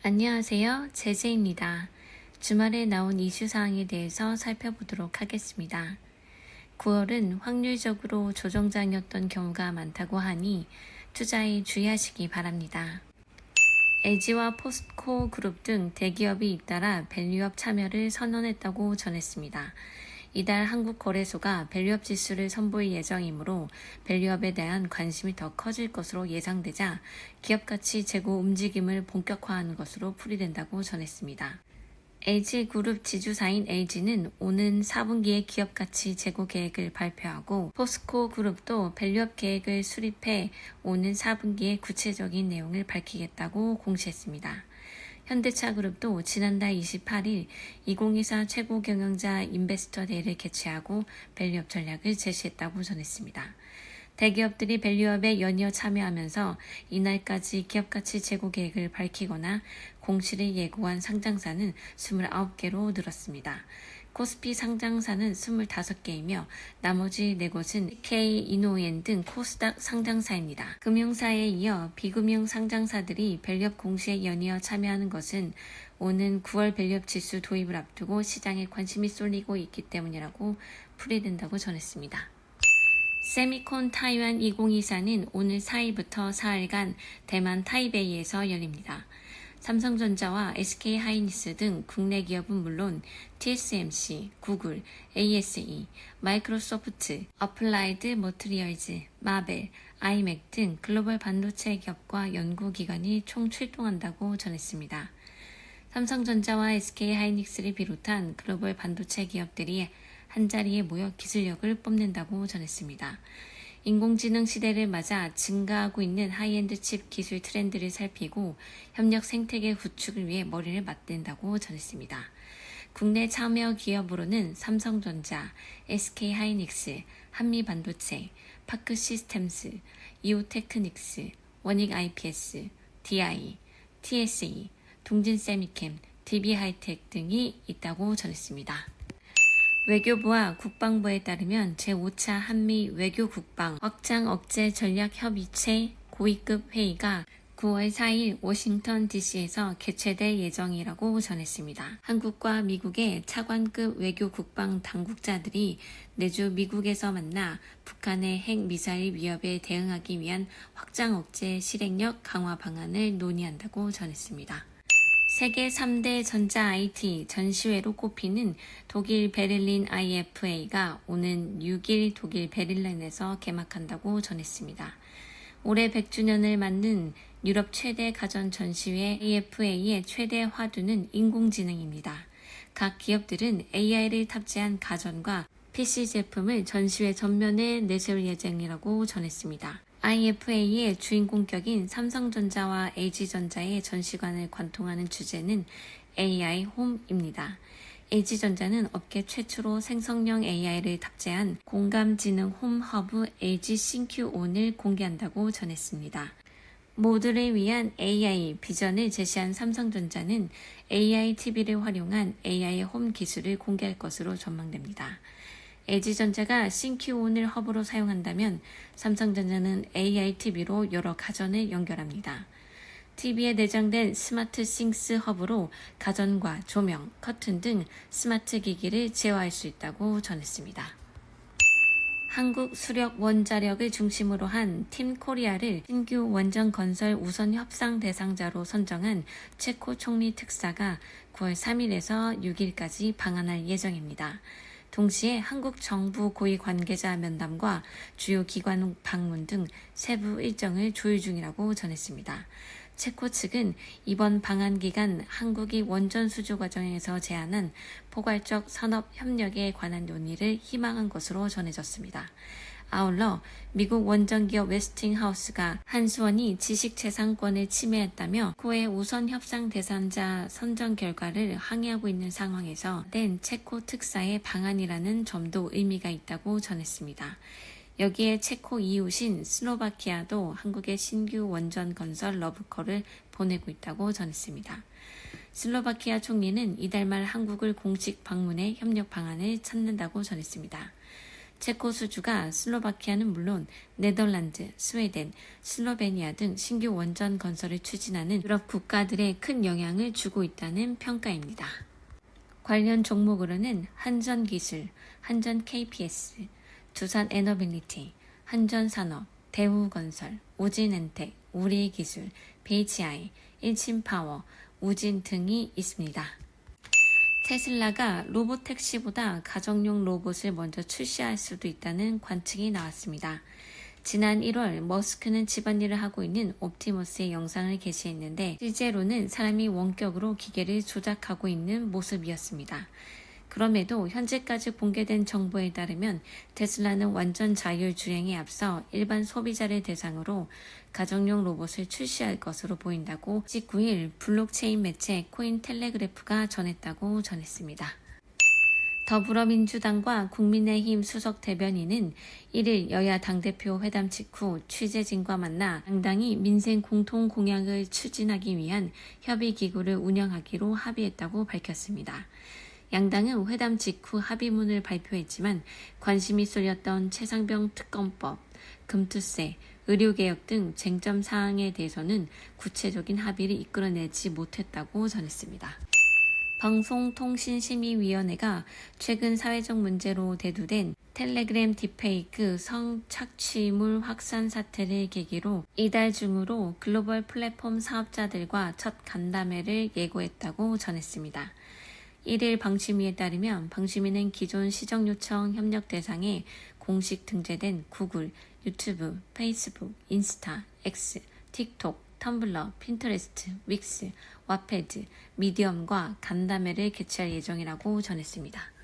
안녕하세요. 제재입니다. 주말에 나온 이슈사항에 대해서 살펴보도록 하겠습니다. 9월은 확률적으로 조정장이었던 경우가 많다고 하니 투자에 주의하시기 바랍니다. LG와 포스코 그룹 등 대기업이 잇따라 밸류업 참여를 선언했다고 전했습니다. 이달 한국거래소가 밸류업 지수를 선보일 예정이므로 밸류업에 대한 관심이 더 커질 것으로 예상되자 기업가치 재고 움직임을 본격화하는 것으로 풀이된다고 전했습니다. LG그룹 지주사인 LG는 오는 4분기에 기업가치 재고 계획을 발표하고 포스코 그룹도 밸류업 계획을 수립해 오는 4분기에 구체적인 내용을 밝히겠다고 공시했습니다. 현대차그룹도 지난달 28일 2024 최고 경영자 인베스터 데이를 개최하고 밸류업 전략을 제시했다고 전했습니다. 대기업들이 밸류업에 연이어 참여하면서 이날까지 기업가치 재고 계획을 밝히거나 공시를 예고한 상장사는 29개로 늘었습니다. 코스피 상장사는 25개이며 나머지 4곳은 K이노엔 등 코스닥 상장사입니다. 금융사에 이어 비금융 상장사들이 밸류업 공시에 연이어 참여하는 것은 오는 9월 밸류업 지수 도입을 앞두고 시장에 관심이 쏠리고 있기 때문이라고 풀이된다고 전했습니다. 세미콘 타이완 2024는 오늘 4일부터 4일간 대만 타이베이에서 열립니다. 삼성전자와 SK하이닉스 등 국내 기업은 물론 TSMC, 구글, ASE, 마이크로소프트, 어플라이드 머트리얼즈, 마벨, 아이맥 등 글로벌 반도체 기업과 연구기관이 총 출동한다고 전했습니다. 삼성전자와 SK하이닉스를 비롯한 글로벌 반도체 기업들이 한자리에 모여 기술력을 뽐낸다고 전했습니다. 인공지능 시대를 맞아 증가하고 있는 하이엔드 칩 기술 트렌드를 살피고 협력 생태계 구축을 위해 머리를 맞댄다고 전했습니다. 국내 참여 기업으로는 삼성전자, SK하이닉스, 한미반도체, 파크시스템스, 이오테크닉스, 원익IPS, DI, TSE, 동진세미캠, DB하이텍 등이 있다고 전했습니다. 외교부와 국방부에 따르면 제5차 한미 외교국방 확장 억제 전략협의체 고위급 회의가 9월 4일 워싱턴 DC에서 개최될 예정이라고 전했습니다. 한국과 미국의 차관급 외교국방 당국자들이 내주 미국에서 만나 북한의 핵미사일 위협에 대응하기 위한 확장 억제 실행력 강화 방안을 논의한다고 전했습니다. 세계 3대 전자 IT 전시회로 꼽히는 독일 베를린 IFA가 오는 6일 독일 베를린에서 개막한다고 전했습니다. 올해 100주년을 맞는 유럽 최대 가전 전시회 IFA의 최대 화두는 인공지능입니다. 각 기업들은 AI를 탑재한 가전과 PC 제품을 전시회 전면에 내세울 예정이라고 전했습니다. IFA의 주인공격인 삼성전자와 LG전자의 전시관을 관통하는 주제는 AI 홈입니다. LG전자는 업계 최초로 생성형 AI를 탑재한 공감지능 홈 허브 LG 신큐온을 공개한다고 전했습니다. 모두를 위한 AI 비전을 제시한 삼성전자는 AI TV를 활용한 AI 홈 기술을 공개할 것으로 전망됩니다. LG전자가 신큐온을 허브로 사용한다면 삼성전자는 AI TV로 여러 가전을 연결합니다. TV에 내장된 스마트 싱스 허브로 가전과 조명, 커튼 등 스마트 기기를 제어할 수 있다고 전했습니다. 한국 수력 원자력을 중심으로 한 팀 코리아를 신규 원전 건설 우선 협상 대상자로 선정한 체코 총리 특사가 9월 3일에서 6일까지 방한할 예정입니다. 동시에 한국 정부 고위 관계자 면담과 주요 기관 방문 등 세부 일정을 조율 중이라고 전했습니다. 체코 측은 이번 방한 기간 한국이 원전 수주 과정에서 제안한 포괄적 산업 협력에 관한 논의를 희망한 것으로 전해졌습니다. 아울러 미국 원전기업 웨스팅하우스가 한수원이 지식재산권을 침해했다며 코의 우선 협상 대상자 선정 결과를 항의하고 있는 상황에서 낸 체코 특사의 방안이라는 점도 의미가 있다고 전했습니다. 여기에 체코 이웃인 슬로바키아도 한국의 신규 원전 건설 러브콜을 보내고 있다고 전했습니다. 슬로바키아 총리는 이달 말 한국을 공식 방문해 협력 방안을 찾는다고 전했습니다. 체코 수주가 슬로바키아는 물론 네덜란드, 스웨덴, 슬로베니아 등 신규 원전 건설을 추진하는 유럽 국가들에 큰 영향을 주고 있다는 평가입니다. 관련 종목으로는 한전기술, 한전 KPS, 두산에너빌리티, 한전산업, 대우건설, 우진엔텍, 우리기술, BHI, 일침파워, 우진 등이 있습니다. 테슬라가 로봇택시보다 가정용 로봇을 먼저 출시할 수도 있다는 관측이 나왔습니다. 지난 1월 머스크는 집안일을 하고 있는 옵티머스의 영상을 게시했는데 실제로는 사람이 원격으로 기계를 조작하고 있는 모습이었습니다. 그럼에도 현재까지 공개된 정보에 따르면 테슬라는 완전 자율주행에 앞서 일반 소비자를 대상으로 가정용 로봇을 출시할 것으로 보인다고 19일 블록체인 매체 코인텔레그래프가 전했다고 전했습니다. 더불어민주당과 국민의힘 수석 대변인은 1일 여야 당대표 회담 직후 취재진과 만나 양당이 민생 공통 공약을 추진하기 위한 협의기구를 운영하기로 합의했다고 밝혔습니다. 양당은 회담 직후 합의문을 발표했지만 관심이 쏠렸던 최상병 특검법, 금투세, 의료개혁 등 쟁점 사항에 대해서는 구체적인 합의를 이끌어내지 못했다고 전했습니다. 방송통신심의위원회가 최근 사회적 문제로 대두된 텔레그램 딥페이크 성착취물 확산 사태를 계기로 이달 중으로 글로벌 플랫폼 사업자들과 첫 간담회를 예고했다고 전했습니다. 1일 방심위에 따르면 방심위는 기존 시정요청 협력 대상에 공식 등재된 구글, 유튜브, 페이스북, 인스타, X, 틱톡, 텀블러, 핀터레스트, 윅스, 와패드, 미디엄과 간담회를 개최할 예정이라고 전했습니다.